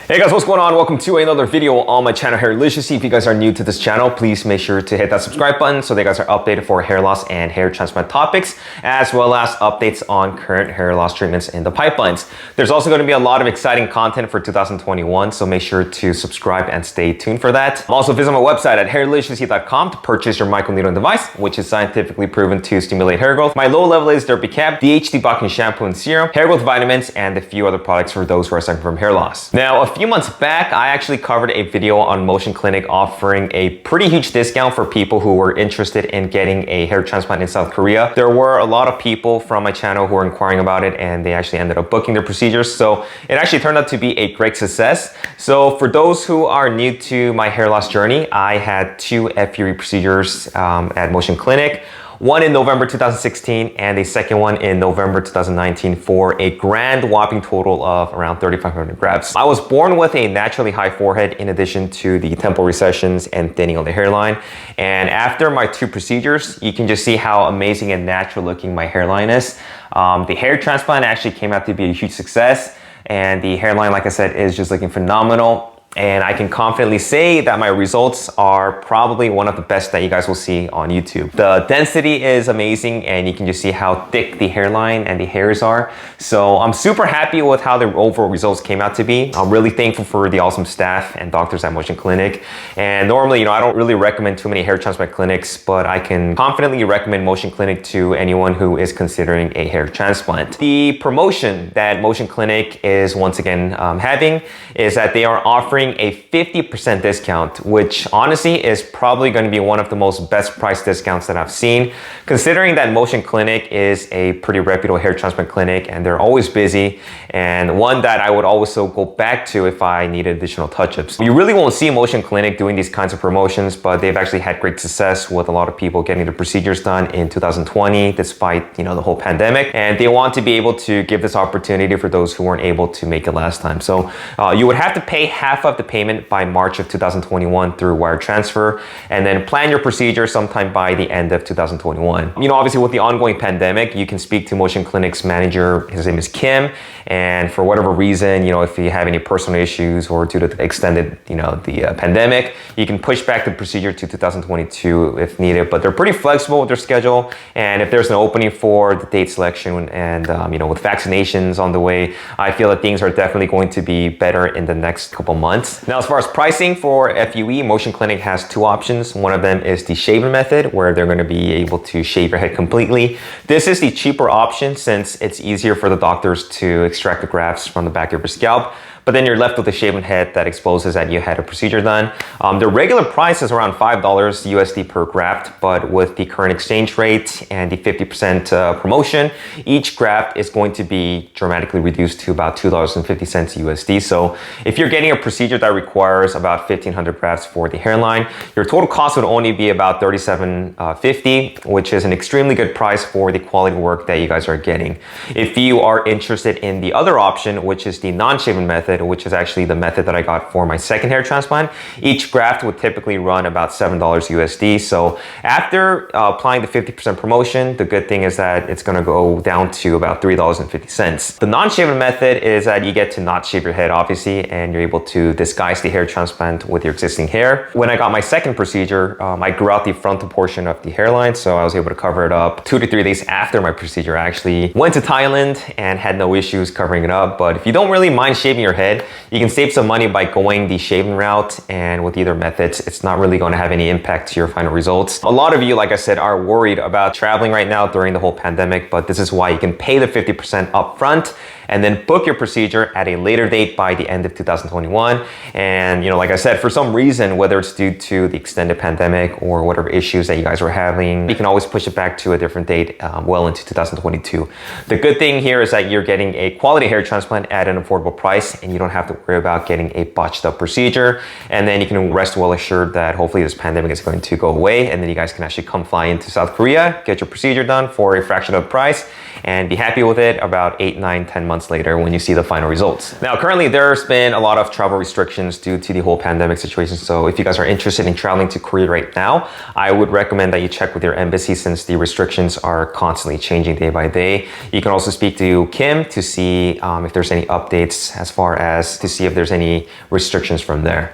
Hey guys, what's going on? Welcome to another video on my channel, Hairliciously. If you guys are new to this channel, please make sure to hit that subscribe button so that you guys are updated for hair loss and hair transplant topics, as well as updates on current hair loss treatments in the pipelines. There's also going to be a lot of exciting content for 2021, so make sure to subscribe and stay tuned for that. Also visit my website at hairliciously.com to purchase your microneedling device, which is scientifically proven to stimulate hair growth. My low-level is derpy cap, DHT debulking shampoo and serum, hair growth vitamins, and a few other products for those who are suffering from hair loss. Now, a few months back, I actually covered a video on Motion Clinic offering a pretty huge discount for people who were interested in getting a hair transplant in South Korea. There were a lot of people from my channel who were inquiring about it, and they actually ended up booking their procedures. So it actually turned out to be a great success. So for those who are new to my hair loss journey, I had two FUE procedures at Motion Clinic. One in November 2016 and a second one in November 2019 for a grand whopping total of around 3,500 grafts. I was born with a naturally high forehead in addition to the temple recessions and thinning on the hairline. And after my two procedures, you can just see how amazing and natural looking my hairline is. The hair transplant actually came out to be a huge success, and the hairline, like I said, is just looking phenomenal. And I can confidently say that my results are probably one of the best that you guys will see on YouTube. The density is amazing, and you can just see how thick the hairline and the hairs are. So I'm super happy with how the overall results came out to be. I'm really thankful for the awesome staff and doctors at Motion Clinic. And normally, I don't really recommend too many hair transplant clinics, but I can confidently recommend Motion Clinic to anyone who is considering a hair transplant. The promotion that Motion Clinic is once again having is that they are offering a 50% discount, which honestly is probably going to be one of the most best price discounts that I've seen, considering that Motion Clinic is a pretty reputable hair transplant clinic and they're always busy, and one that I would also go back to if I needed additional touch-ups. You really won't see Motion Clinic doing these kinds of promotions, but they've actually had great success with a lot of people getting their procedures done in 2020 despite the whole pandemic, and they want to be able to give this opportunity for those who weren't able to make it last time. So you would have to pay half of the payment by March of 2021 through wire transfer, and then plan your procedure sometime by the end of 2021. Obviously with the ongoing pandemic, you can speak to Motion Clinic's manager. His name is Kim, and for whatever reason, if you have any personal issues or due to the extended, the pandemic, you can push back the procedure to 2022 if needed, but they're pretty flexible with their schedule. And if there's an opening for the date selection and, with vaccinations on the way, I feel that things are definitely going to be better in the next couple months. Now, as far as pricing for FUE, Motion Clinic has two options. One of them is the shaving method, where they're going to be able to shave your head completely. This is the cheaper option since it's easier for the doctors to extract the grafts from the back of your scalp. But then you're left with a shaven head that exposes that you had a procedure done. The regular price is around $5 USD per graft, but with the current exchange rate and the 50% promotion, each graft is going to be dramatically reduced to about $2.50 USD. So if you're getting a procedure that requires about 1,500 grafts for the hairline, your total cost would only be about $37.50, which is an extremely good price for the quality work that you guys are getting. If you are interested in the other option, which is the non-shaven method, which is actually the method that I got for my second hair transplant, each graft would typically run about $7 USD. So after applying the 50% promotion, the good thing is that it's going to go down to about $3.50. The non-shaven method is that you get to not shave your head, obviously, and you're able to disguise the hair transplant with your existing hair. When I got my second procedure, I grew out the frontal portion of the hairline, so I was able to cover it up 2 to 3 days after my procedure. I actually went to Thailand and had no issues covering it up. But if you don't really mind shaving your head, you can save some money by going the shaving route, and with either methods, it's not really going to have any impact to your final results. A lot of you, like I said, are worried about traveling right now during the whole pandemic, but this is why you can pay the 50% upfront and then book your procedure at a later date by the end of 2021. And like I said, for some reason, whether it's due to the extended pandemic or whatever issues that you guys were having, you can always push it back to a different date well into 2022. The good thing here is that you're getting a quality hair transplant at an affordable price, and you don't have to worry about getting a botched up procedure. And then you can rest well assured that hopefully this pandemic is going to go away, and then you guys can actually come fly into South Korea, get your procedure done for a fraction of the price, and be happy with it about 8, 9, 10 months months later when you see the final results. Now, currently there's been a lot of travel restrictions due to the whole pandemic situation. So if you guys are interested in traveling to Korea right now, I would recommend that you check with your embassy since the restrictions are constantly changing day by day. You can also speak to Kim to see if there's any updates as far as to see if there's any restrictions from there.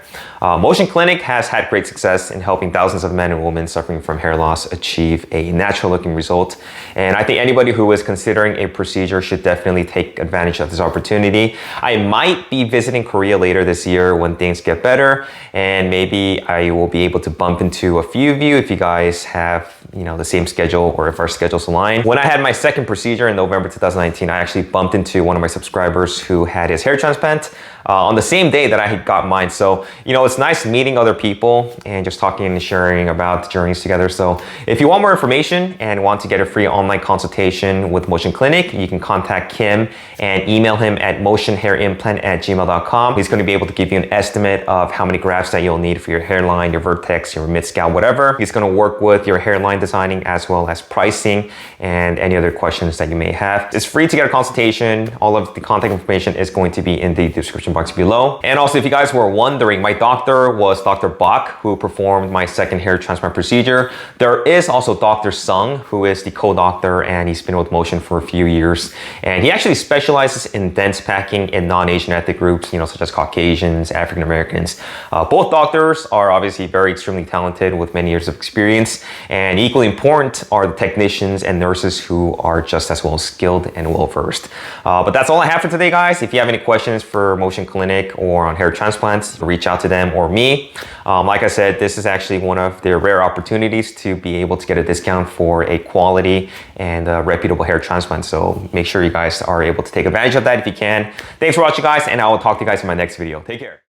Motion Clinic has had great success in helping thousands of men and women suffering from hair loss achieve a natural looking result. And I think anybody who is considering a procedure should definitely take advantage of this opportunity. I might be visiting Korea later this year when things get better, and maybe I will be able to bump into a few of you if you guys have, you know, the same schedule or if our schedules align. When I had my second procedure in November 2019, I actually bumped into one of my subscribers who had his hair transplant on the same day that I had got mine. So, you know, it's nice meeting other people and just talking and sharing about journeys together. So if you want more information and want to get a free online consultation with Motion Clinic, you can contact Kim and email him at motionhairimplant@gmail.com. He's going to be able to give you an estimate of how many grafts that you'll need for your hairline, your vertex, your mid-scalp, whatever. He's going to work with your hairline designing as well as pricing and any other questions that you may have. It's free to get a consultation. All of the contact information is going to be in the description box below. And also, if you guys were wondering, my doctor was Dr. Bach, who performed my second hair transplant procedure. There is also Dr. Sung, who is the co-doctor, and he's been with Motion for a few years. And he actually specializes in dense packing in non-Asian ethnic groups, you know, such as Caucasians, African Americans. Both doctors are obviously very extremely talented with many years of experience, and equally important are the technicians and nurses who are just as well skilled and well versed. But that's all I have for today, guys. If you have any questions for Motion Clinic or on hair transplants, reach out to them or me. Like I said, this is actually one of the rare opportunities to be able to get a discount for a quality and reputable hair transplant. So make sure you guys are able to take advantage of that if you can. Thanks for watching, guys, and I will talk to you guys in my next video. Take care.